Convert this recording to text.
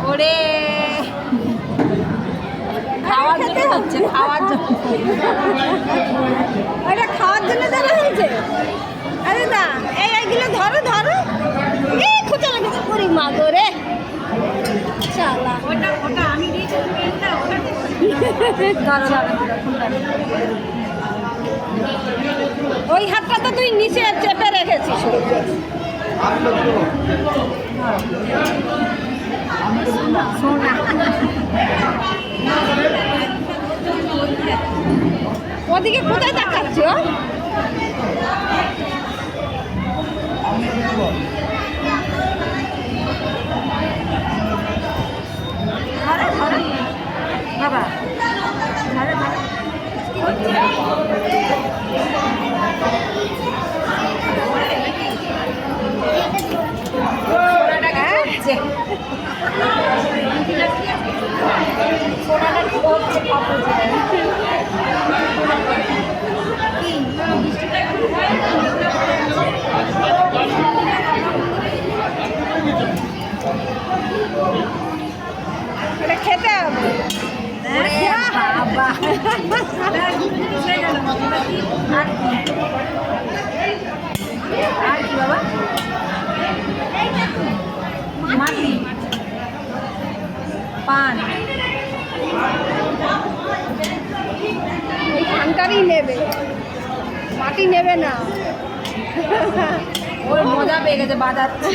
ওরে খাওয়ার জন্য হচ্ছে, খাওয়ার জন্য, ওটা খাওয়ার জন্য দেওয়া হয়েছে। আরে না, এইগুলো ধরো ধরো, এই খুঁজে লেগেছে পুরি মা করে চালা। ওটা ওটা আমি দিয়েছি, ধরো ধরো। ওই হাতটা তো তুই নিচে চেপে রেখেছিস। সোনা ওদিকে কোথায় দেখাচ্ছ? বাবা এটা খেতে হবে। বাবা আর কি বাবা? মাটি, পান, এই ধানটারই নেবে, মাটি নেবে না। ওর মজা পেয়ে গেছে বাজাচ্ছে।